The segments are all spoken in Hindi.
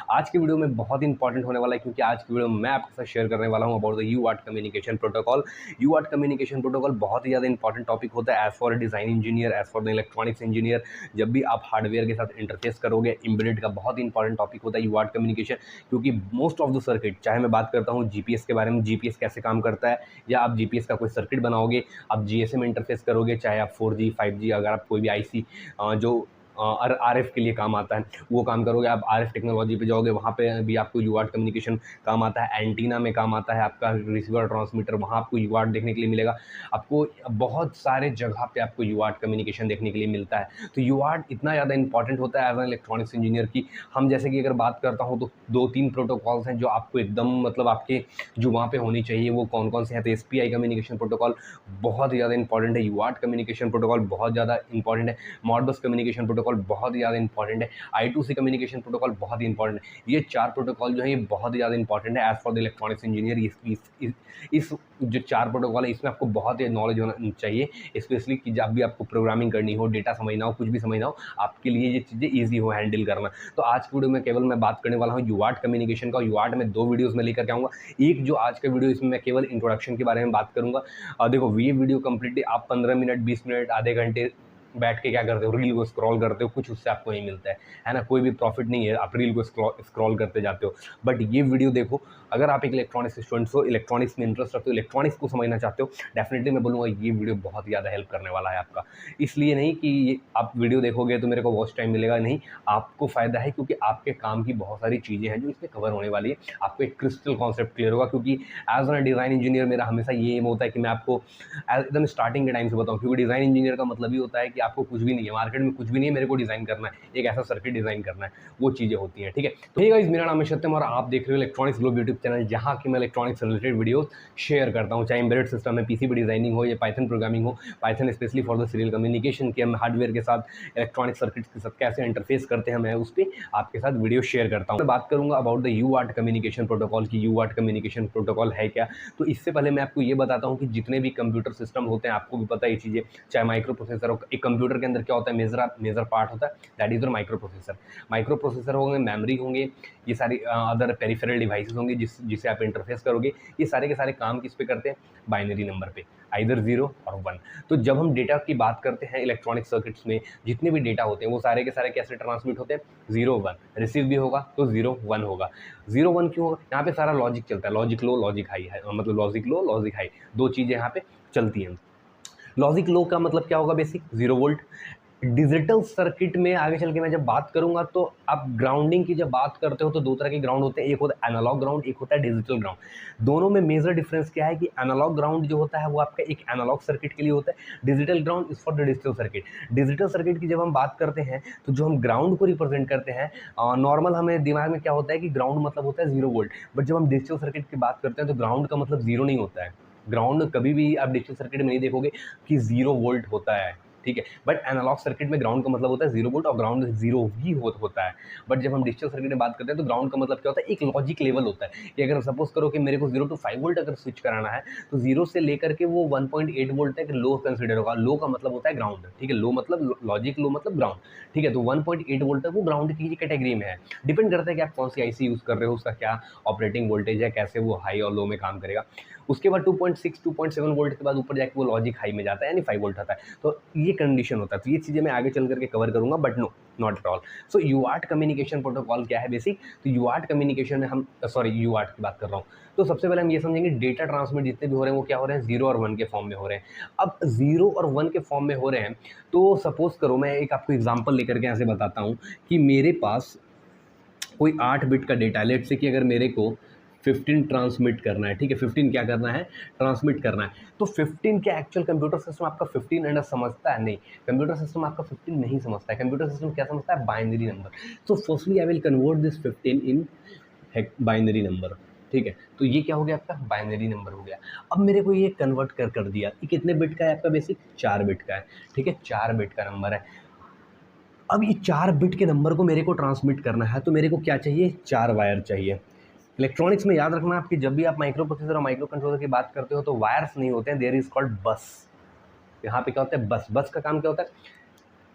आज की वीडियो में बहुत इंपॉर्टेंट होने वाला है, क्योंकि आज की वीडियो में मैं आपके साथ शेयर करने वाला हूं about the UART communication protocol. UART communication protocol बहुत ही ज़्यादा इंपॉर्टेंट टॉपिक होता है as for design engineer, as for the electronics engineer. जब भी आप हार्डवेयर के साथ इंटरफेस करोगे, एम्बेडेड का बहुत ही इंपॉर्टेंट टॉपिक होता है यूआर्ट कम्युनिकेशन, क्योंकि मोस्ट ऑफ द सर्किट, चाहे मैं बात करता हूँ जीपीएस के बारे में, जीपीएस कैसे काम करता है, या आप जीपीएस का कोई सर्किट बनाओगे, आप जीएसएम इंटरफेस करोगे, चाहे आप 4G 5G, अगर आप कोई भी आईसी जो आरएफ के लिए काम आता है वो काम करोगे, आप आरएफ टेक्नोलॉजी पे जाओगे, वहाँ पे भी आपको यूआर्ट कम्युनिकेशन काम आता है। एंटीना में काम आता है आपका रिसीवर ट्रांसमीटर, वहाँ आपको यूआर्ट देखने के लिए मिलेगा। आपको बहुत सारे जगह पे आपको यूआर्ट कम्युनिकेशन देखने के लिए मिलता है। तो यूआर्ट इतना ज़्यादा इंपॉर्टेंट होता है एज एन इलेक्ट्रॉनिक्स इंजीनियर की। हम जैसे कि अगर बात करता हूँ तो 2-3 प्रोटोकॉल्स हैं जो आपको एकदम मतलब आपके जुबां पे होनी चाहिए। वो कौन कौन से हैं? तो एसपीआई कम्युनिकेशन प्रोटोकॉल बहुत ज़्यादा इंपॉर्टेंट है, यूआर्ट कम्युनिकेशन प्रोटोकॉल बहुत ज़्यादा इंपॉर्टेंट है, मॉडबस कम्युनिकेशन प्रोटोकॉल बहुत ही ज़्यादा इंपॉर्टेंट है, I2C कम्युनिकेशन प्रोटोकॉल बहुत ही इंपॉर्टेंट है। ये 4 प्रोटोकॉल जो है ये बहुत ही ज़्यादा इंपॉर्टेंट है as for the electronics engineer. इस जो 4 प्रोटोकॉल है इसमें आपको बहुत ही नॉलेज होना चाहिए, स्पेशली कि जब भी आपको प्रोग्रामिंग करनी हो, डेटा समझना हो, कुछ भी समझना हो, आपके लिए ये चीज़ें ईजी हो हैंडल करना। तो आज की वीडियो में केवल मैं बात करने वाला हूँ यूआर्ट कम्युनिकेशन का। यूआर्ट में 2 वीडियोज़ में लेकर के आऊँगा। एक जो आज का वीडियो, इसमें मैं केवल इंट्रोडक्शन के बारे में बात करूँगा। देखो, ये वीडियो कंप्लीटली आप 15 मिनट, 20 मिनट, आधे घंटे बैठ के क्या करते हो, रील को स्क्रॉल करते हो, कुछ उससे आपको नहीं मिलता है ना, कोई भी प्रॉफिट नहीं है, आप रील को स्क्रॉल करते जाते हो। बट ये वीडियो देखो, अगर आप एक इलेक्ट्रॉनिक्स स्टूडेंट हो, इलेक्ट्रॉनिक्स में इंटरेस्ट रखते हो, इलेक्ट्रॉनिक्स को समझना चाहते हो, डेफिनेटली मैं बोलूँगा ये वीडियो बहुत ही ज़्यादा हेल्प करने वाला है आपका। इसलिए नहीं कि ये आप वीडियो देखोगे तो मेरे को वॉच टाइम मिलेगा, नहीं, आपको फ़ायदा है, क्योंकि आपके काम की बहुत सारी चीज़ें हैं जो इसमें कवर होने वाली है। आपको एक क्रिस्टल कॉन्सेप्ट क्लियर होगा, क्योंकि एज एन डिज़ाइन इंजीनियर मेरा हमेशा ये एम होता है कि मैं आपको एकदम स्टार्टिंग के टाइम से बताऊँ, क्योंकि डिज़ाइन इंजीनियर का मतलब ही होता है कि आपको कुछ भी नहीं है, मार्केट में कुछ भी नहीं है, मेरे को डिज़ाइन करना है, एक ऐसा सर्किट डिज़ाइन करना है, वो चीज़ें होती हैं। ठीक है, तो हे गाइस, मेरा नाम है सत्यम और आप देख रहे हो इलेक्ट्रॉनिक्स ग्लोब यूट्यूब चैनल, जहाँ की मैं इलेक्ट्रॉनिक्स रिलेटेड वीडियोस शेयर करता हूँ, चाहे एम्बेडेड सिस्टम में पीसीबी डिजाइनिंग हो या पाइथन प्रोग्रामिंग हो। Python specially for the serial communication, कि हम हार्डवेयर के साथ इलेक्ट्रॉनिक सर्किट्स के साथ कैसे इंटरफेस करते हैं, मैं उस पर आपके साथ वीडियो शेयर करता हूँ। मैं बात करूँगा about the UART communication protocol की। यूआर्ट कम्युनिकेशन प्रोटोकॉल है क्या? तो इससे पहले मैं आपको ये बताता हूँ कि जितने भी कंप्यूटर सिस्टम होते हैं, आपको भी पता है ये चीज़ें, चाहे माइक्रो प्रोसेसर हो, एक कंप्यूटर के अंदर क्या होता है, मेजर पार्ट होता है, that is your micro processor. Micro processor होंगे, मेमोरी होंगे, ये सारी अदर पेरिफेरल डिवाइसेस होंगे जिसे आप इंटरफेस करोगे। ये सारे के सारे काम किस पे करते हैं? बाइनरी नंबर पे, आइदर 0 और 1। तो जब हम डेटा की बात करते हैं इलेक्ट्रॉनिक सर्किट्स में, जितने भी डेटा होते हैं वो सारे के सारे कैसे ट्रांसमिट होते हैं? 0 1। रिसीव भी होगा तो 0 1 होगा। 0 1 क्यों होगा? यहाँ पे सारा लॉजिक चलता है, लॉजिक लो लॉजिक हाई है, मतलब लॉजिक लो लॉजिक हाई, दो चीज़ें यहाँ पे चलती हैं। लॉजिक लो का मतलब क्या होगा? Basic 0 volt. डिजिटल सर्किट में आगे चल के मैं जब बात करूंगा तो आप ग्राउंडिंग की जब बात करते हो तो 2 तरह के ग्राउंड होते हैं, एक होता है एनालॉग ग्राउंड, एक होता है डिजिटल ग्राउंड। दोनों में मेजर डिफरेंस क्या है कि एनालॉग ग्राउंड जो होता है वो आपका एक एनालॉग सर्किट के लिए होता है, digital ground is for the digital circuit. Digital circuit की जब हम बात करते हैं तो जो हम ग्राउंड को रिप्रेजेंट करते हैं, नॉर्मल हमें दिमाग में क्या होता है कि ग्राउंड मतलब होता है 0 वोल्ट, बट जब हम डिजिटल सर्किट की बात करते हैं तो ग्राउंड का मतलब 0 नहीं होता है। ग्राउंड कभी भी आप डिजिटल सर्किट में नहीं देखोगे कि 0 वोल्ट होता है, ठीक है, बट एनालॉग सर्किट में ग्राउंड का मतलब होता है 0 वोल्ट और ग्राउंड 0 ही होता है। बट जब हम डिजिटल सर्किट में बात करते हैं तो ग्राउंड का मतलब क्या होता है? एक लॉजिक लेवल होता है कि अगर सपोज करो कि मेरे को 0 to 5 वोल्ट अगर स्विच कराना है तो 0 से लेकर के वो 1.8 वोल्ट तक लो कंसिडर होगा। लो का मतलब होता है ग्राउंड, ठीक है, लो मतलब लॉजिक, लो मतलब ग्राउंड, ठीक है। तो 1.8 वोल्ट तक वो ग्राउंड की कैटेगरी में है। डिपेंड करता है कि आप कौन सी आईसी यूज कर रहे हो, उसका क्या ऑपरेटिंग वोल्टेज है, कैसे वो हाई और लो में काम करेगा। उसके बाद 2.6 2.7 वोल्ट के बाद ऊपर जाके वो लॉजिक हाई में जाता है, यानी 5 वोल्ट आता है। तो ये कंडीशन होता है। तो ये चीज़ें मैं आगे चल करके कवर करूंगा, but no, not at all. So UART communication protocol क्या है बेसिक? तो यूआर्ट कम्युनिकेशन में हम यूआर्ट की बात कर रहा हूँ। तो सबसे पहले हम ये समझेंगे डेटा ट्रांसमिट जितने भी हो रहे हैं वो क्या हो रहे हैं? 0 और 1 के फॉर्म में हो रहे हैं। अब 0 और 1 के फॉर्म में हो रहे हैं तो सपोज करो, मैं एक आपको एग्जाम्पल लेकर के ऐसे बताता हूँ कि मेरे पास कोई 8 बिट का डेटा, लेट से कि अगर मेरे को 15 ट्रांसमिट करना है, ठीक है, 15 क्या करना है? ट्रांसमिट करना है। तो 15 क्या एक्चुअल कंप्यूटर सिस्टम आपका 15 अंडर समझता है? नहीं, कंप्यूटर सिस्टम आपका 15 नहीं समझता है। कंप्यूटर सिस्टम क्या समझता है? Binary number. So firstly I will convert this 15 in binary number, ठीक है। तो ये क्या हो गया? आपका बाइनरी नंबर हो गया। अब मेरे को ये कन्वर्ट कर दिया। ये कितने बिट का है आपका? बेसिक 4 बिट का है, ठीक है, 4 बिट का नंबर है। अब ये 4 बिट के नंबर को मेरे को ट्रांसमिट करना है तो मेरे को क्या चाहिए? 4 वायर चाहिए। इलेक्ट्रॉनिक्स में याद रखना आपकी, जब भी आप माइक्रो प्रोसेसर और माइक्रो कंट्रोलर की बात करते हो तो वायर्स नहीं होते हैं, देयर इज कॉल्ड बस। यहाँ पे क्या होता है? बस। बस का काम क्या होता है?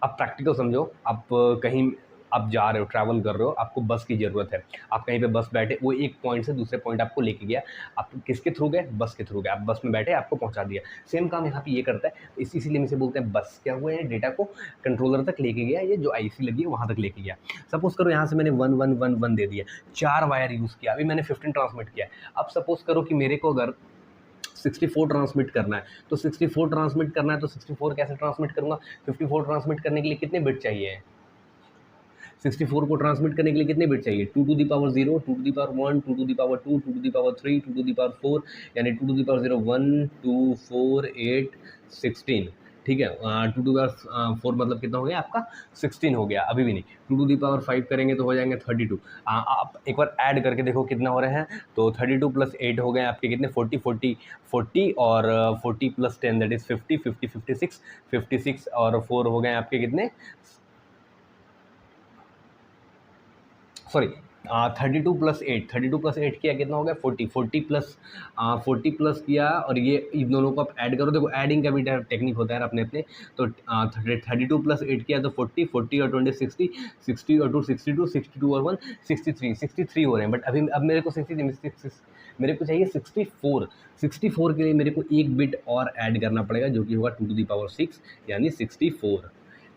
आप प्रैक्टिकल समझो। आप कहीं आप जा रहे हो, ट्रैवल कर रहे हो, आपको बस की ज़रूरत है, आप कहीं पे बस बैठे, वो एक पॉइंट से दूसरे पॉइंट आपको लेके गया, आप किसके थ्रू गए? बस के थ्रू गए, आप बस में बैठे, आपको पहुंचा दिया। सेम काम यहाँ पे ये करता है, इसीलिए हम इसे बोलते हैं बस। क्या हुआ है? डेटा को कंट्रोलर तक लेके गया, ये जो आईसी लगी है वहाँ तक लेके गया। सपोज करो यहाँ से मैंने 1111 दे दिया, 4 वायर यूज़ किया, अभी मैंने 15 ट्रांसमिट किया। अब सपोज करो कि मेरे को अगर 64 ट्रांसमिट करना है, तो 64 ट्रांसमिट करना है तो 64 कैसे ट्रांसमिट करूँगा? 54 ट्रांसमिट करने के लिए कितने बिट चाहिए? 64 को ट्रांसमिट करने के लिए कितने बिट चाहिए? 2 to the power 0, 2 to the power 1, 2 to the power 2, 2 to the power 3, 2 to the power 4, यानी 2 टू द पावर 0 1 2 4 8 16। ठीक है, 2 टू पावर 4 मतलब कितना हो गया आपका? 16 हो गया। अभी भी नहीं, 2 टू द पावर 5 करेंगे तो हो जाएंगे 32। आप एक बार ऐड करके देखो कितना हो रहे हैं। तो 32 प्लस 8 हो गए आपके कितने? 40 40 40, और 40 प्लस 10 दैट इज 50 50 56 56, और 4 हो गए आपके कितने? सॉरी, 32 प्लस 8, 32 प्लस 8 किया कितना हो गया? 40 40 प्लस 40 प्लस किया, और ये इन दोनों को आप ऐड करो। देखो ऐडिंग का भी टेक्निक होता है अपने अपने। तो 32 प्लस 8 किया तो 40 40 और 20 60 60 और 2 62 62 और 1 63 हो रहे हैं। बट अभी अब मेरे को 63 मेरे को चाहिए 64। 64 के लिए मेरे को एक बिट और ऐड करना पड़ेगा, जो कि होगा 2 टू द पावर 6, यानी 64।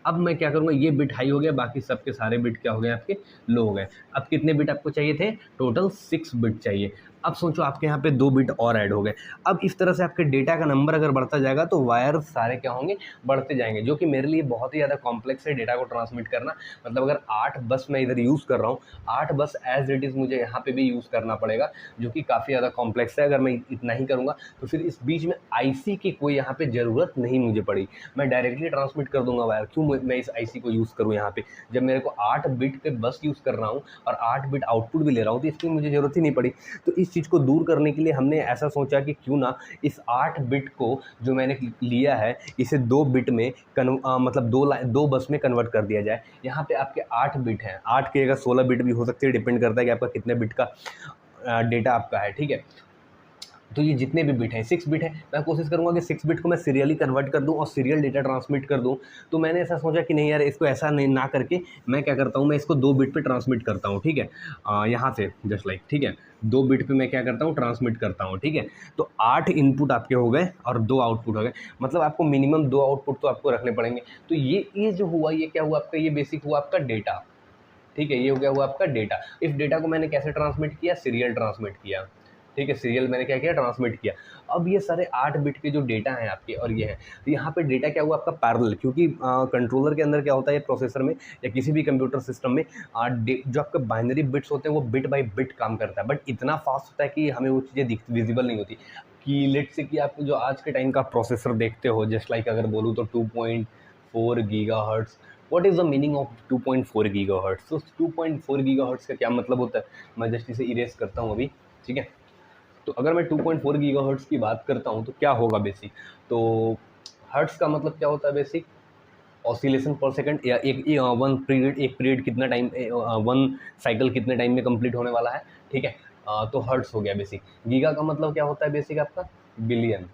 अब मैं क्या करूँगा? ये बिट हाई हो गया, बाकी सबके सारे बिट क्या हो गए आपके? लो हो गए। अब कितने बिट आपको चाहिए थे? टोटल 6 बिट चाहिए। अब सोचो आपके यहाँ पे 2 बिट और ऐड हो गए। अब इस तरह से आपके डेटा का नंबर अगर बढ़ता जाएगा तो वायर सारे क्या होंगे? बढ़ते जाएंगे, जो कि मेरे लिए बहुत ही ज़्यादा कॉम्प्लेक्स है डेटा को ट्रांसमिट करना। मतलब अगर 8 बस मैं इधर यूज़ कर रहा हूँ, 8 बस एज इट इज़ मुझे यहाँ पे भी यूज़ करना पड़ेगा, जो कि काफ़ी ज़्यादा कॉम्प्लेक्स है। अगर मैं इतना ही करूँगा तो फिर इस बीच में आईसी की कोई यहाँ पे ज़रूरत नहीं मुझे पड़ी, मैं डायरेक्टली ट्रांसमिट कर दूंगा वायर। क्यों मैं इस आईसी को यूज़ करूँ यहाँ पे, जब मेरे को 8 बिट पे बस यूज़ कर रहा हूँ और 8 बिट आउटपुट भी ले रहा हूँ, तो इसकी मुझे ज़रूरत ही नहीं पड़ी। तो इस चीज़ को दूर करने के लिए हमने ऐसा सोचा कि क्यों ना इस 8 बिट को जो मैंने लिया है, इसे 2 बिट में मतलब 2 बस में कन्वर्ट कर दिया जाए। यहाँ पे आपके 8 बिट हैं, 8 की जगह 16 बिट भी हो सकती है, डिपेंड करता है कि आपका कितने बिट का डेटा आपका है। ठीक है, तो ये जितने भी बिट हैं, 6 बिट है, मैं कोशिश करूँगा कि 6 बिट को मैं सीरियली कन्वर्ट कर दूँ और सीरियल डेटा ट्रांसमिट कर दूँ। तो मैंने ऐसा सोचा कि नहीं यार, इसको ऐसा नहीं ना करके मैं क्या करता हूँ, मैं इसको 2 बिट पे ट्रांसमिट करता हूँ। ठीक है, यहाँ से जस्ट लाइक, ठीक है, 2 बिट पे मैं क्या करता हूँ? ट्रांसमिट करता हूँ। ठीक है, तो 8 इनपुट आपके हो गए और 2 आउटपुट हो गए, मतलब आपको मिनिमम 2 आउटपुट तो आपको रखने पड़ेंगे। तो ये जो हुआ, ये क्या हुआ आपका? ये बेसिक हुआ आपका डेटा। ठीक है, ये हो गया हुआ आपका डेटा। इस डेटा को मैंने कैसे ट्रांसमिट किया? सीरियल ट्रांसमिट किया। ठीक है, सीरियल मैंने क्या किया? ट्रांसमिट किया। अब ये सारे 8 बिट के जो डेटा हैं आपके, और ये हैं, तो यहाँ पे डेटा क्या हुआ आपका? पैरेलल, क्योंकि कंट्रोलर के अंदर क्या होता है, प्रोसेसर में या किसी भी कंप्यूटर सिस्टम में जो आपके बाइनरी बिट्स होते हैं वो बिट बाई बिट काम करता है, बट इतना फास्ट होता है कि हमें वो चीज़ें विजिबल नहीं होती। कि लेट से कि आप जो आज के टाइम का प्रोसेसर देखते हो, जस्ट लाइक अगर बोलूँ तो 2.4 gigahertz. What is the meaning of 2.4 gigahertz? तो 2.4 गीगाहर्ट्ज़ का क्या मतलब होता है? मैं जस्ट इसे इरेज करता हूँ अभी। ठीक है, तो अगर मैं 2.4 गीगाहर्ट्ज़ की बात करता हूँ तो क्या होगा बेसिक? तो हर्ट्ज़ का मतलब क्या होता है बेसिक? ऑसिलेशन पर सेकंड, या एक पीरियड कितना टाइम, 1 साइकिल कितने टाइम में कंप्लीट होने वाला है। ठीक है, तो हर्ट्ज़ हो गया बेसिक। गीगा का मतलब क्या होता है बेसिक आपका? बिलियन।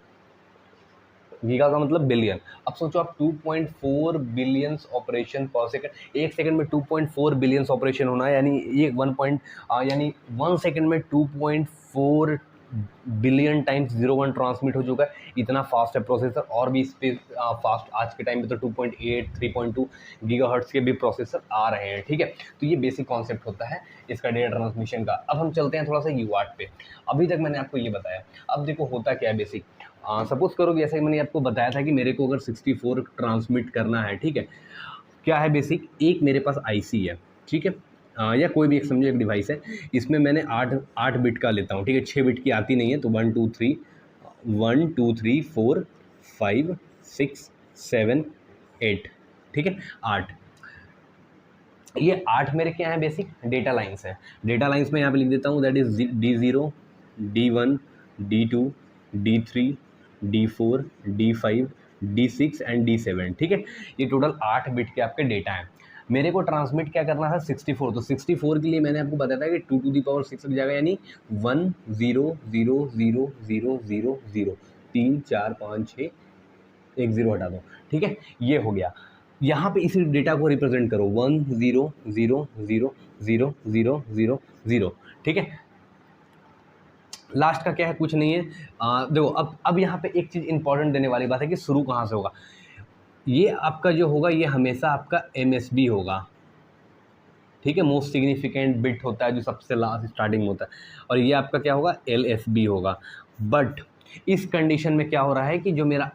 गीगा का मतलब बिलियन। अब सोचो आप 2.4 बिलियंस ऑपरेशन पर सेकंड, एक सेकंड में 2.4 बिलियंस ऑपरेशन होना है, यानी ये यानी 1 सेकंड में 2.4 बिलियन टाइम्स 01 ट्रांसमिट हो चुका है। इतना फास्ट है प्रोसेसर, और भी इस पे फास्ट आज के टाइम पे तो 2.8 3.2 गीगाहर्ट्ज़ के भी प्रोसेसर आ रहे हैं। ठीक है, तो ये बेसिक कॉन्सेप्ट होता है इसका डेटा ट्रांसमिशन का। अब हम चलते हैं थोड़ा सा यूआर्ट पे। अभी तक मैंने आपको ये बताया। अब देखो होता क्या है बेसिक, सपोज करो कि जैसे मैंने आपको बताया था कि मेरे को अगर 64 ट्रांसमिट करना है। ठीक है, क्या है बेसिक, एक मेरे पास आईसी है। ठीक है, या कोई भी एक समझो एक डिवाइस है, इसमें मैंने 8 बिट का लेता हूँ। ठीक है, 6 बिट की आती नहीं है, तो 1 2 3 4 5 6 7 8। ठीक है, 8, ये 8 मेरे क्या है बेसिक? डेटा लाइन्स हैं। डेटा लाइन्स में यहाँ पे लिख देता हूँ, that is D0 D1 D2 D3 D4 D5 D6 and D7। ठीक है, ये टोटल 8 बिट के आपके डेटा हैं। मेरे को ट्रांसमिट क्या करना था? 64। तो 64 के लिए मैंने आपको बताया था कि 2 टू दी पावर 6 लग जाएगा, यानी 1 0 0 0 0 0 0 3 4 5 6, एक 0 हटा दो। ठीक है, ये हो गया। यहाँ पे इस डेटा को रिप्रेजेंट करो 1 0 0 0 0 0 0 0, ठीक है। लास्ट का क्या है, कुछ नहीं है। देखो अब यहाँ पे एक चीज़ इंपॉर्टेंट देने वाली बात है कि शुरू कहाँ से होगा। ये आपका जो होगा ये हमेशा आपका MSB होगा, ठीक है, मोस्ट सिग्निफिकेंट बिट होता है जो सबसे लास्ट स्टार्टिंग में होता है, और ये आपका क्या होगा LSB होगा। बट इस कंडीशन में क्या हो रहा है कि जो मेरा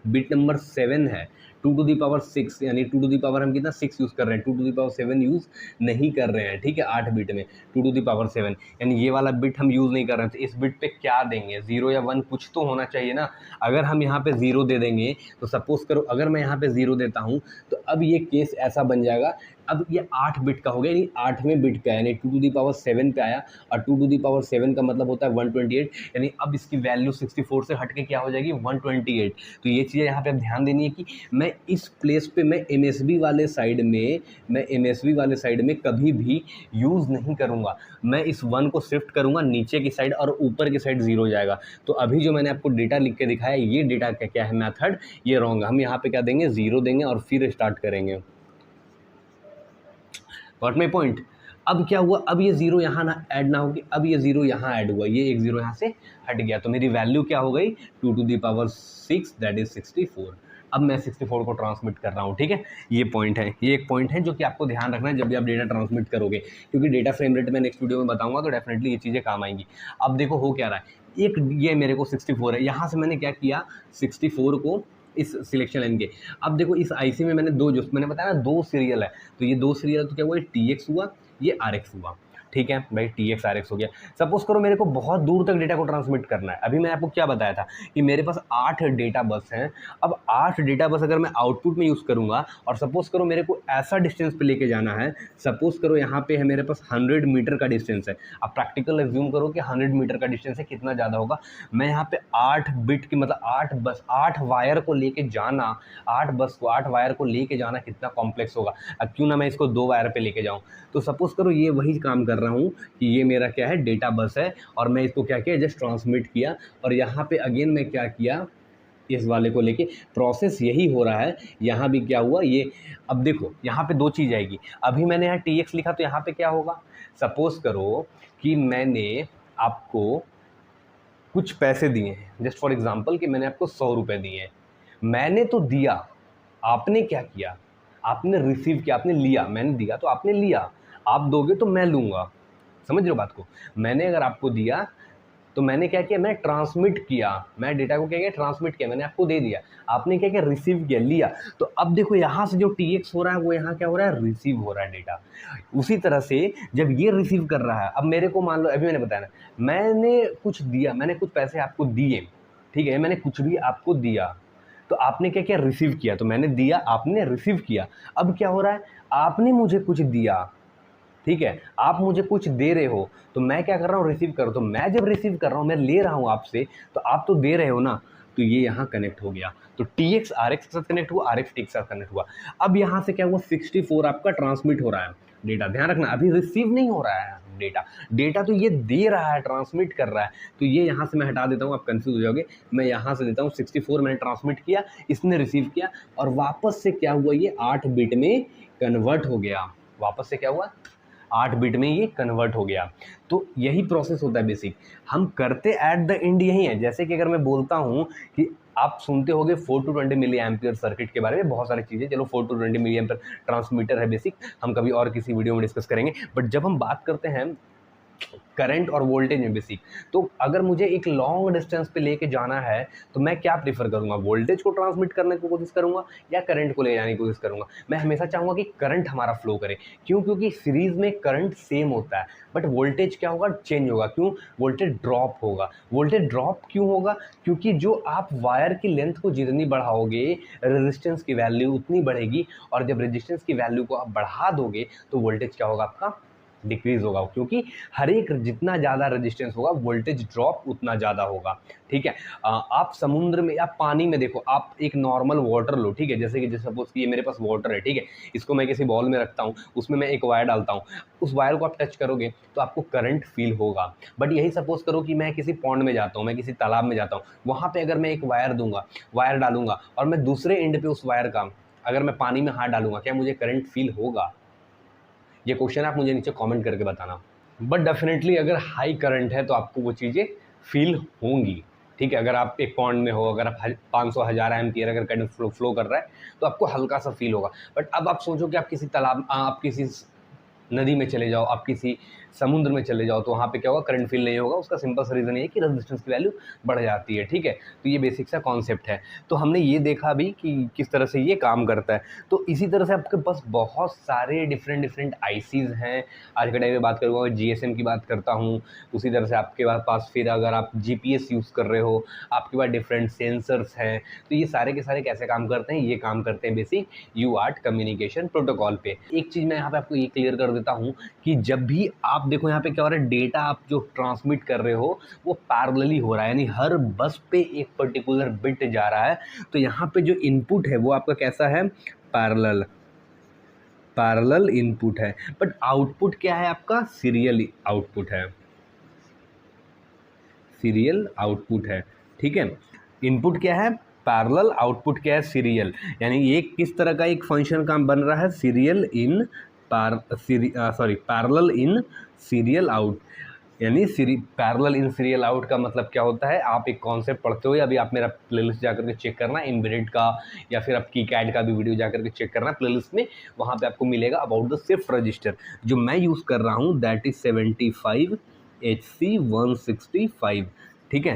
बिट नंबर 7 है 2⁶, यानी 2 हम कितना 6 यूज़ कर रहे हैं, 2�7 यूज़ नहीं कर रहे हैं, ठीक है, 8 बिट में 2�7, यानी ये वाला बिट हम यूज़ नहीं कर रहे हैं। तो इस बिट पे क्या देंगे, 0 या 1 कुछ तो होना चाहिए ना। अगर हम यहाँ पे 0 दे देंगे तो सपोज करो अगर मैं यहाँ पे 0 देता हूँ तो अब ये केस ऐसा बन जाएगा, अब ये 8 बिट का हो गया, यानी 8वें बिट पे आया, यानी 2�7 पे आया, और 2�7 का मतलब होता है 128, यानी अब इसकी वैल्यू 64 से हट के क्या हो जाएगी 128। तो ये चीज़ें यहाँ पे अब ध्यान देनी है कि मैं इस प्लेस पे मैं MSB वाले साइड में कभी भी यूज़ नहीं करूँगा। मैं इस 1 को शिफ्ट करूँगा नीचे की साइड और ऊपर की साइड 0 जाएगा। तो अभी जो मैंने आपको डेटा लिख के दिखाया ये डेटा का क्या है मेथड, ये रॉन्ग है। हम यहाँ पे क्या देंगे 0 देंगे और फिर स्टार्ट करेंगे। Got my point. अब क्या हुआ, अब ये 0 यहाँ ना ऐड ना होगी, अब ये 0 यहाँ ऐड हुआ, ये एक 0 यहाँ से हट गया, तो मेरी वैल्यू क्या हो गई 2⁶, दैट इज 64। अब मैं 64 को ट्रांसमिट कर रहा हूँ, ठीक है। ये पॉइंट है, ये एक पॉइंट है जो कि आपको ध्यान रखना है जब भी आप डेटा ट्रांसमिट करोगे, क्योंकि डेटा फ्रेम रेट मैं नेक्स्ट वीडियो में बताऊंगा तो डेफिनेटली ये चीज़ें काम आएंगी। अब देखो हो क्या रहा है, एक ये मेरे को 64 है, यहाँ से मैंने क्या किया 64 को इस सिलेक्शन लाइन के, अब देखो इस IC में मैंने जो मैंने बताया ना 2 सीरियल है, तो ये 2 सीरियल है तो क्या हुआ, TX हुआ, ये RX हुआ, ठीक है भाई, TX RX हो गया। सपोज करो मेरे को बहुत दूर तक डेटा को ट्रांसमिट करना है, अभी मैंने आपको क्या बताया था कि मेरे पास 8 डेटा बस हैं। अब 8 डेटा बस अगर मैं आउटपुट में यूज़ करूँगा और सपोज करो मेरे को ऐसा डिस्टेंस पे लेके जाना है, सपोज करो यहाँ पे है मेरे पास 100 मीटर का डिस्टेंस है। अब प्रैक्टिकल एज्यूम करो कि 100 मीटर का डिस्टेंस है, कितना ज़्यादा होगा, मैं यहाँ पे 8 बिट की मतलब 8 वायर को लेके जाना, 8 वायर को लेके जाना कितना कॉम्प्लेक्स होगा। अब क्यों ना मैं इसको 2 वायर पे लेके जाऊँ। तो सपोज करो ये वही काम कर रहा हूँ कि ये मेरा क्या है डेटा बस है, और मैं इसको क्या किया जस्ट ट्रांसमिट किया, और यहाँ पे अगेन मैं क्या किया इस वाले को लेके प्रोसेस यही हो रहा है। यहाँ भी क्या हुआ ये, अब देखो यहाँ पे 2 चीज़ आएगी। अभी मैंने यहाँ TX लिखा तो यहाँ पे क्या होगा, सपोज करो कि मैंने आपको कुछ पैसे दिए हैं, जस्ट फॉर एग्जांपल कि मैंने आपको 100 रुपये दिए हैं, मैंने तो दिया, आपने क्या किया, आपने रिसीव किया, आपने लिया, मैंने दिया तो आपने लिया, आप दोगे तो मैं लूँगा, समझ रहे हो बात को। मैंने अगर आपको दिया तो मैंने क्या किया, मैं ट्रांसमिट किया, मैं डेटा को क्या किया ट्रांसमिट किया, मैंने आपको दे दिया, आपने क्या किया रिसीव किया, लिया। तो अब देखो यहाँ से जो TX हो रहा है वो यहाँ क्या हो रहा है रिसीव हो रहा है डेटा। उसी तरह से जब ये रिसीव कर रहा है, अब मेरे को मान लो अभी मैंने बताया ना, मैंने कुछ दिया, मैंने कुछ पैसे आपको दिए, ठीक है, मैंने कुछ भी आपको दिया, तो आपने क्या किया रिसीव किया, तो मैंने दिया, आपने रिसीव किया। अब क्या हो रहा है, आपने मुझे कुछ दिया, ठीक है, आप मुझे कुछ दे रहे हो, तो मैं क्या कर रहा हूँ रिसीव कर रहा हूँ। तो मैं जब रिसीव कर रहा हूँ, मैं ले रहा हूँ आपसे, तो आप तो दे रहे हो ना, तो ये यहाँ कनेक्ट हो गया। तो TX RX के साथ कनेक्ट हुआ, RX TX के साथ कनेक्ट हुआ। अब यहाँ से क्या हुआ 64 आपका ट्रांसमिट हो रहा है डेटा, ध्यान रखना अभी रिसीव नहीं हो रहा है डेटा तो ये दे रहा है, ट्रांसमिट कर रहा है। तो ये यहाँ से मैं हटा देता हूँ, आप कंफ्यूज हो जाओगे, मैं यहाँ से देता हूँ 64 मैंने ट्रांसमिट किया, इसने रिसीव किया, और वापस से क्या हुआ ये 8 बिट में कन्वर्ट हो गया, वापस से क्या हुआ 8 बिट में ये कन्वर्ट हो गया। तो यही प्रोसेस होता है बेसिक, हम करते एट द एंड यही है। जैसे कि अगर मैं बोलता हूँ कि आप सुनते होंगे 4 to 20 मिली एम्पियर सर्किट के बारे में, बहुत सारी चीज़ें, चलो 4 to 20 मिली एम्पियर ट्रांसमीटर है बेसिक, हम कभी और किसी वीडियो में डिस्कस करेंगे। बट जब हम बात करते हैं करंट और वोल्टेज में बेसिक, तो अगर मुझे एक लॉन्ग डिस्टेंस पे लेके जाना है तो मैं क्या प्रीफर करूंगा, वोल्टेज को ट्रांसमिट करने की कोशिश करूंगा या करंट को ले जाने की कोशिश करूंगा। मैं हमेशा चाहूंगा कि करंट हमारा फ्लो करे, क्यों, क्योंकि सीरीज में करंट सेम होता है, बट वोल्टेज क्या होगा चेंज होगा। क्यों, वोल्टेज ड्रॉप होगा। वोल्टेज ड्रॉप क्यों होगा, क्योंकि जो आप वायर की लेंथ को जितनी बढ़ाओगे रेजिस्टेंस की वैल्यू उतनी बढ़ेगी, और जब रेजिस्टेंस की वैल्यू को आप बढ़ा दोगे तो वोल्टेज क्या होगा आपका डिक्रीज होगा, क्योंकि हर एक जितना ज़्यादा रेजिस्टेंस होगा वोल्टेज ड्रॉप उतना ज़्यादा होगा। ठीक है, आप समुद्र में या पानी में देखो, आप एक नॉर्मल वाटर लो, ठीक है, जैसे सपोज कि ये मेरे पास वाटर है, ठीक है, इसको मैं किसी बॉल में रखता हूँ, उसमें मैं एक वायर डालता हूँ, उस वायर को आप टच करोगे तो आपको करंट फील होगा। बट यही सपोज करो कि मैं किसी पॉन्ड में जाता हूँ, मैं किसी तालाब में जाता हूँ, वहाँ पर अगर मैं एक वायर दूंगा, वायर डालूंगा, और मैं दूसरे एंड पे उस वायर का अगर मैं पानी में हाथ डालूंगा क्या मुझे करंट फील होगा? ये क्वेश्चन आप मुझे नीचे कमेंट करके बताना। बट डेफिनेटली अगर हाई करंट है तो आपको वो चीज़ें फील होंगी, ठीक है। अगर आप एक पॉन्ड में हो, अगर आप 500 1000 एम्पियर अगर करंट फ्लो कर रहा है तो आपको हल्का सा फील होगा। बट अब आप सोचो कि आप किसी तालाब, आप किसी नदी में चले जाओ, आप किसी समुद्र में चले जाओ, तो वहाँ पे क्या होगा, करंट फील नहीं होगा। उसका सिंपल सा रीज़न ये है कि रेजिस्टेंस की वैल्यू बढ़ जाती है, ठीक है। तो ये बेसिक सा कॉन्सेप्ट है। तो हमने ये देखा भी कि किस तरह से ये काम करता है। तो इसी तरह से आपके पास बहुत सारे डिफरेंट आईसीज़ हैं। आज के टाइम में बात करूँगा, जीएसएम की बात करता हूँ। उसी तरह से आपके पास फिर अगर आप जीपीएस यूज़ कर रहे हो, आपके पास डिफरेंट सेंसर्स हैं। तो ये सारे के सारे कैसे काम करते हैं? ये काम करते हैं बेसिक यूआर्ट कम्युनिकेशन प्रोटोकॉल पे। एक चीज़ मैं यहाँ पे आपको ये क्लियर कर देता हूँ कि जब भी आप देखो यहाँ पे क्या हो रहा है, डेटा आप जो ट्रांसमिट कर रहे हो वो पैरेलली हो रहा है, यानी हर बस पे एक पर्टिकुलर बिट जा रहा है। तो यहाँ पे जो इनपुट है वो आपका कैसा है? पैरेलल इनपुट है। बट आउटपुट क्या है आपका? सीरियल आउटपुट है, सीरियल आउटपुट है, ठीक है। इनपुट क्या है? पैरेलल, आउटपुट क्या है? सीरियल। यानी ये किस तरह का एक फंक्शन काम बन रहा है? Serial in parallel in serial out. यानी पैरेलल इन सीरियल आउट का मतलब क्या होता है? आप एक कॉन्सेप्ट पढ़ते हो, या अभी आप मेरा प्लेलिस्ट जाकर के चेक करना एम्बेडेड का, या फिर आप कीकैड का भी वीडियो जाकर के चेक करना प्लेलिस्ट में, वहाँ पे आपको मिलेगा अबाउट द शिफ्ट रजिस्टर। जो मैं यूज़ कर रहा हूँ दैट इज़ 75HC165, ठीक है।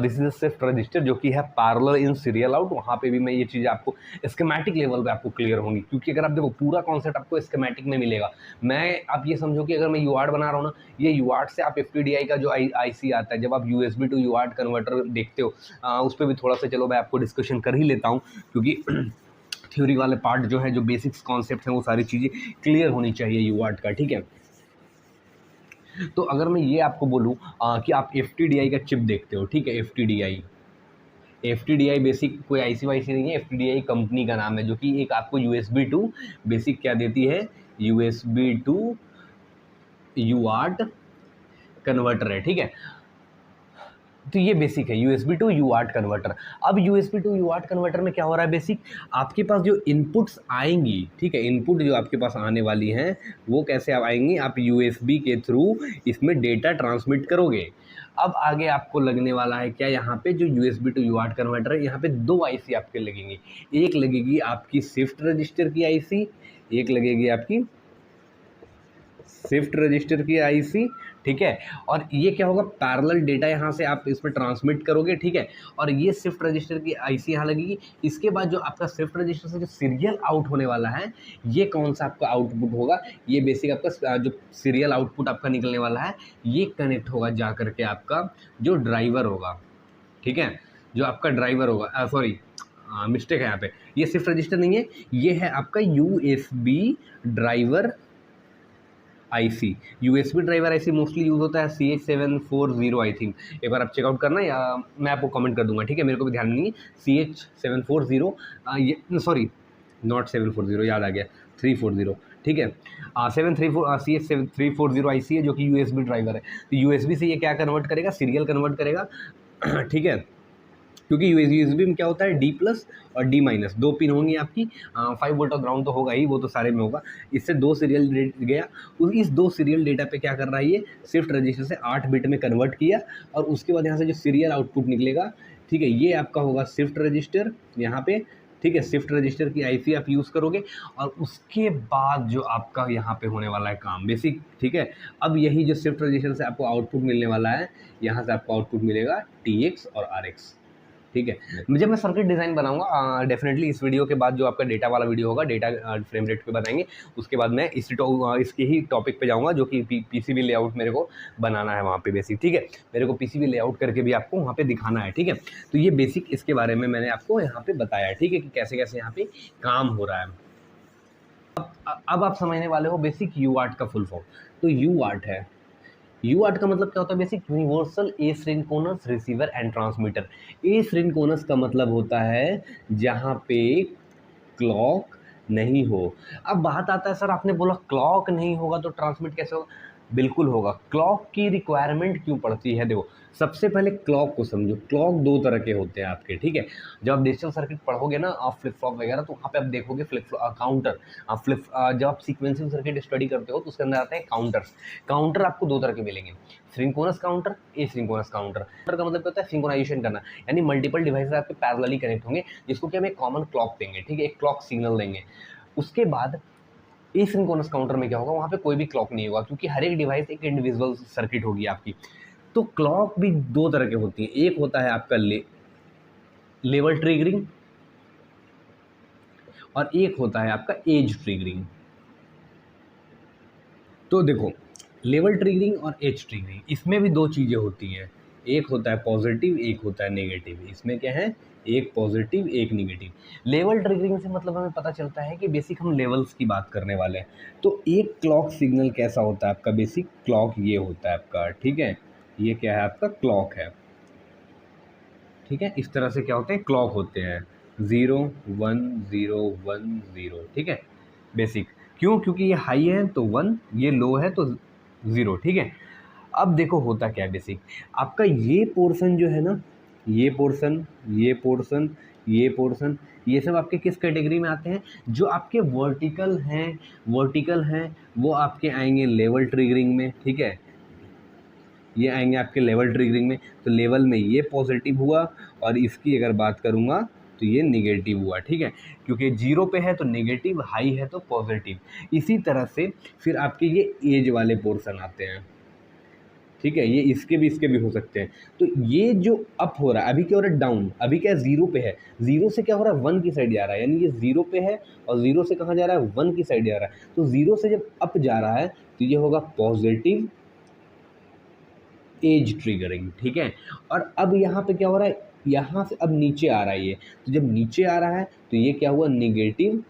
दिस इज शिफ्ट रजिस्टर जो कि है पैरेलल इन सीरियल आउट। वहाँ पे भी मैं ये चीज़ आपको स्कीमेटिक लेवल पे आपको क्लियर होंगी, क्योंकि अगर आप देखो पूरा कॉन्सेप्ट आपको स्कीमेटिक में मिलेगा। मैं आप ये समझो कि अगर मैं यूआर्ट बना रहा हूँ ना, ये यूआर्ट से आप एफटीडीआई का जो आईसी आता है, जब आप यूएसबी टू यूआर्ट कन्वर्टर देखते हो, उस पर भी थोड़ा सा चलो मैं आपको डिस्कशन कर ही लेता हूँ, क्योंकि थ्योरी वाले पार्ट जो है, जो बेसिक्स कॉन्सेप्ट हैं, वो सारी चीज़ें क्लियर होनी चाहिए यूआर्ट का, ठीक है। तो अगर मैं ये आपको बोलूँ कि आप एफटीडीआई का चिप देखते हो, ठीक है। एफटीडीआई बेसिक कोई आईसी वाईसी नहीं है, एफटीडीआई कंपनी का नाम है, जो कि एक आपको यूएसबी टू बेसिक क्या देती है? यूएसबी टू यूआर्ट कन्वर्टर है, ठीक है। तो ये बेसिक है यूएसबी टू यूआर्ट कन्वर्टर। अब यूएसबी टू यूआर्ट कन्वर्टर में क्या हो रहा है? बेसिक आपके पास जो इनपुट्स आएंगी, ठीक है, इनपुट जो आपके पास आने वाली हैं वो कैसे आएंगी? आप यूएसबी के थ्रू इसमें डेटा ट्रांसमिट करोगे। अब आगे आपको लगने वाला है क्या? यहाँ पे जो यूएसबी टू यूआर्ट कन्वर्टर है, यहाँ पे दो आईसी आपके लगेंगी। एक लगेगी आपकी शिफ्ट रजिस्टर की आईसी, एक लगेगी आपकी शिफ्ट रजिस्टर की आईसी, ठीक है। और ये क्या होगा? पैरेलल डेटा यहाँ से आप इसमें ट्रांसमिट करोगे, ठीक है। और ये शिफ्ट रजिस्टर की आईसी यहाँ लगेगी। इसके बाद जो आपका शिफ्ट रजिस्टर से जो सीरियल आउट होने वाला है, ये कौन सा आपका आउटपुट होगा? ये बेसिक आपका जो सीरियल आउटपुट आपका निकलने वाला है, ये कनेक्ट होगा जा करके आपका जो ड्राइवर होगा, ठीक है। जो आपका ड्राइवर होगा, सॉरी मिस्टेक है यहाँ पे, ये शिफ्ट रजिस्टर नहीं है, ये है आपका USB driver IC. USB driver IC mostly use होता है CH740, आई थिंक। एक बार आप चेकआउट करना, या मैं आपको कमेंट कर दूंगा, ठीक है। मेरे को भी ध्यान नहीं है। CH740, ये सॉरी नॉट 740, याद आ गया, 340, ठीक है। 734 CH340 आईसी है, जो कि यूएसबी ड्राइवर है। तो यूएसबी से ये क्या कन्वर्ट करेगा? सीरियल कन्वर्ट करेगा, ठीक है। क्योंकि यूएसबी में क्या होता है? डी प्लस और डी माइनस, दो पिन होंगी आपकी। 5 वोल्ट और ग्राउंड तो होगा ही, वो तो सारे में होगा। इससे दो सीरियल गया, इस दो सीरियल डेटा पे क्या कर रहा है? ये शिफ्ट रजिस्टर से 8 बिट में कन्वर्ट किया, और उसके बाद यहाँ से जो सीरियल आउटपुट निकलेगा, ठीक है, ये आपका होगा शिफ्ट रजिस्टर यहाँ पे, ठीक है। शिफ्ट रजिस्टर की आईसी आप यूज़ करोगे, और उसके बाद जो आपका यहाँ पे होने वाला है काम बेसिक, ठीक है। अब यही जो शिफ्ट रजिस्टर से आपको आउटपुट मिलने वाला है, यहाँ से आपको आउटपुट मिलेगा TX और RX, ठीक है। जब मैं सर्किट डिज़ाइन बनाऊंगा, डेफिनेटली इस वीडियो के बाद जो आपका डेटा वाला वीडियो होगा, डेटा फ्रेम रेट पे बताएंगे, उसके बाद मैं इसके ही टॉपिक पे जाऊंगा, जो कि पीसीबी लेआउट मेरे को बनाना है वहाँ पे बेसिक, ठीक है। मेरे को पीसीबी लेआउट करके भी आपको वहाँ पे दिखाना है, ठीक है। तो ये बेसिक इसके बारे में मैंने आपको यहाँ पे बताया है, ठीक है, कि कैसे कैसे यहाँ पे काम हो रहा है। अब आप समझने वाले हो बेसिक यूआर्ट का फुल फॉर्म। तो यूआर्ट है, यूआर्ट का मतलब क्या होता है? Basic universal asynchronous receiver and transmitter. Asynchronous का मतलब होता है जहाँ पे क्लॉक नहीं हो। अब बात आता है, सर आपने बोला क्लॉक नहीं होगा तो ट्रांसमिट कैसे होगा? बिल्कुल होगा। क्लॉक की रिक्वायरमेंट क्यों पड़ती है? देखो, सबसे पहले क्लॉक को समझो। क्लॉक दो तरह के होते हैं आपके, ठीक है। जब आप डिजिटल सर्किट पढ़ोगे ना, आप फ्लिप फ्लॉप वगैरह, तो वहाँ पे आप देखोगे काउंटर। जब आप सीक्वेंसिंग सर्किट स्टडी करते हो तो उसके अंदर आते हैं काउंटर्स। काउंटर आपको दो तरह के मिलेंगे, synchronous counter, asynchronous counter. Counter का मतलब क्या होता है? सिंक्रोनाइजेशन करना, यानी मल्टीपल डिवाइसेस आपके पैरेलली कनेक्ट होंगे, जिसको कि हम एक कॉमन क्लॉक देंगे, ठीक है, एक क्लॉक सिग्नल देंगे। उसके बाद एसिंक्रोनस काउंटर में क्या होगा? वहाँ पे कोई भी क्लॉक नहीं होगा, क्योंकि हर एक डिवाइस एक इंडिविजुअल सर्किट होगी आपकी। तो क्लॉक भी दो तरह के होती हैं, एक होता है आपका लेवल ट्रिगरिंग, और एक होता है आपका एज ट्रिगरिंग। तो देखो, लेवल ट्रिगरिंग और एज ट्रिगरिंग, इसमें भी दो चीज़ें होती हैं, एक होता है पॉजिटिव, एक होता है नेगेटिव। इसमें क्या है? एक पॉजिटिव, एक नेगेटिव। लेवल ट्रिगरिंग से मतलब हमें पता चलता है कि बेसिक हम लेवल्स की बात करने वाले हैं। तो एक क्लॉक सिग्नल कैसा होता है आपका? बेसिक क्लॉक ये होता है आपका, ठीक है। ये क्या है? आपका क्लॉक है, ठीक है। इस तरह से क्या होते हैं? क्लॉक होते हैं 0 1 0 1 0, ठीक है। बेसिक क्यों? क्योंकि ये हाई है तो 1, ये लो है तो 0, ठीक है। अब देखो होता क्या है बेसिक, आपका ये पोर्शन जो है ना, ये पोर्शन, ये पोर्शन, ये पोर्शन, ये सब आपके किस कैटेगरी में आते हैं? जो आपके वर्टिकल हैं वो आपके आएंगे लेवल ट्रिगरिंग में, ठीक है। ये आएंगे आपके लेवल ट्रिगरिंग में। तो लेवल में ये पॉजिटिव हुआ, और इसकी अगर बात करूँगा तो ये निगेटिव हुआ, ठीक है। क्योंकि 0 पे है तो नेगेटिव, हाई है तो पॉजिटिव। इसी तरह से फिर आपके ये एज वाले पोर्शन आते हैं, ठीक है। ये इसके भी हो सकते हैं। तो ये जो अप हो रहा है, अभी क्या हो रहा है? डाउन। अभी क्या है? 0 पे है, 0 से क्या हो रहा है? 1 की साइड जा रहा है, यानी ये 0 पे है और 0 से कहाँ जा रहा है? 1 की साइड जा रहा है। तो 0 से जब अप जा रहा है तो ये होगा पॉजिटिव एज ट्रिगरिंग, ठीक है। और अब यहाँ पे क्या हो रहा है? यहाँ से अब नीचे आ रहा है ये, तो जब नीचे आ रहा है तो ये क्या हुआ? नेगेटिव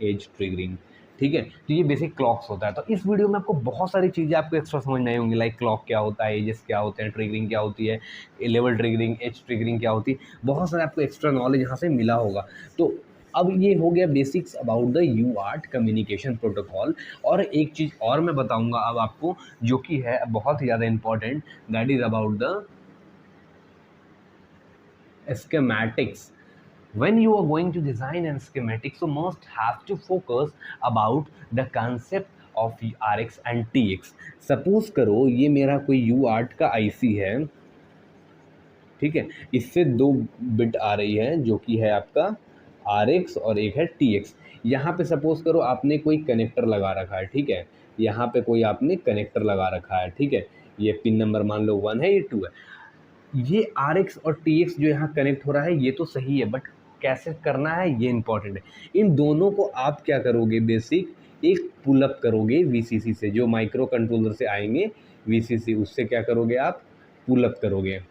एज ट्रिगरिंग, ठीक है। तो ये बेसिक क्लॉक्स होता है। तो इस वीडियो में आपको बहुत सारी चीज़ें आपको एक्स्ट्रा समझ नहीं होंगी, लाइक क्लॉक क्या होता है, एजेस क्या होते हैं, ट्रिगरिंग क्या होती है, लेवल ट्रिगरिंग, एज ट्रिगरिंग क्या होती है। बहुत सारा आपको एक्स्ट्रा नॉलेज यहाँ से मिला होगा। तो अब ये हो गया basics about the UART communication protocol. और एक चीज़ और मैं बताऊंगा अब आपको, जो कि है बहुत ही ज़्यादा important, that is about the schematics. When you are going to design an schematic, so most have to focus about the concept of RX and TX. Suppose करो ये मेरा कोई UART का IC है, ठीक है। इससे दो बिट आ रही है, जो कि है आपका RX और एक है TX। यहाँ पे सपोज करो आपने कोई कनेक्टर लगा रखा है, ठीक है। यहाँ पे कोई आपने कनेक्टर लगा रखा है, ठीक है। ये पिन नंबर मान लो 1 है, ये 2 है। ये RX और TX जो यहाँ कनेक्ट हो रहा है ये तो सही है, बट कैसे करना है ये इंपॉर्टेंट है। इन दोनों को आप क्या करोगे? बेसिक एक पुल अप करोगे VCC से, जो माइक्रो कंट्रोलर से आएंगे VCC, उससे क्या करोगे? आप पुल अप करोगे।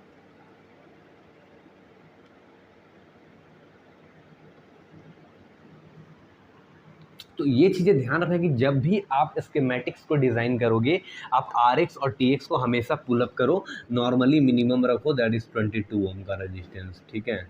तो ये चीज़ें ध्यान रखना कि जब भी आप स्कीमेटिक्स को डिज़ाइन करोगे, आप RX और TX को हमेशा पुल अप करो। नॉर्मली मिनिमम रखो, दैट इज़ 22 ओम का रेजिस्टेंस, ठीक है।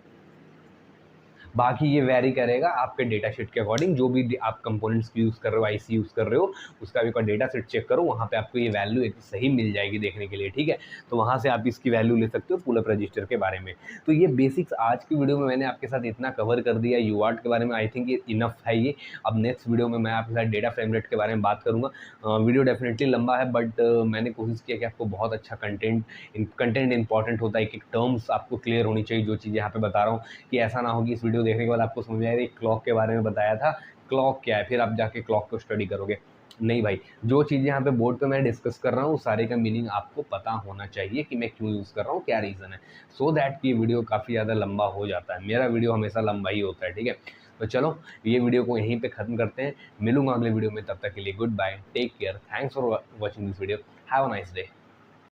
बाकी ये वैरी करेगा आपके डेटा शीट के अकॉर्डिंग, जो भी आप कंपोनेंट्स यूज़ कर रहे हो, IC यूज़ कर रहे हो, उसका भी डेटा शीट चेक करो, वहाँ पे आपको ये वैल्यू एक सही मिल जाएगी देखने के लिए, ठीक है। तो वहाँ से आप इसकी वैल्यू ले सकते हो पुल अप रजिस्टर के बारे में। तो ये बेसिक्स आज की वीडियो में मैंने आपके साथ इतना कवर कर दिया यूआर्ट के बारे में। आई थिंक ये इनफ है ये। अब नेक्स्ट वीडियो में मैं आपके साथ डेटा फ्रेम रेट के बारे में बात करूँगा। वीडियो डेफिनेटली लंबा है, बट मैंने कोशिश किया कि आपको बहुत अच्छा कंटेंट इंपॉर्टेंट होता है, एक टर्म्स आपको क्लियर होनी चाहिए, जो चीज़ यहाँ पे बता रहा हूँ, कि ऐसा ना हो कि इस वीडियो देखने के बाद आपको समझ में आए क्लॉक के बारे में बताया था, क्लॉक क्या है, फिर आप जाके क्लॉक को स्टडी करोगे। नहीं भाई, जो चीज़ें यहाँ पे बोर्ड पे मैं डिस्कस कर रहा हूँ, सारे का मीनिंग आपको पता होना चाहिए कि मैं क्यों यूज़ कर रहा हूँ, क्या रीज़न है, सो दैट कि ये वीडियो काफ़ी ज़्यादा लंबा हो जाता है। मेरा वीडियो हमेशा लंबा ही होता है, ठीक है। तो चलो ये वीडियो को यहीं पे ख़त्म करते हैं, मिलूंगा अगले वीडियो में, तब तक के लिए goodbye, take care, thanks for watching this video, have a nice day.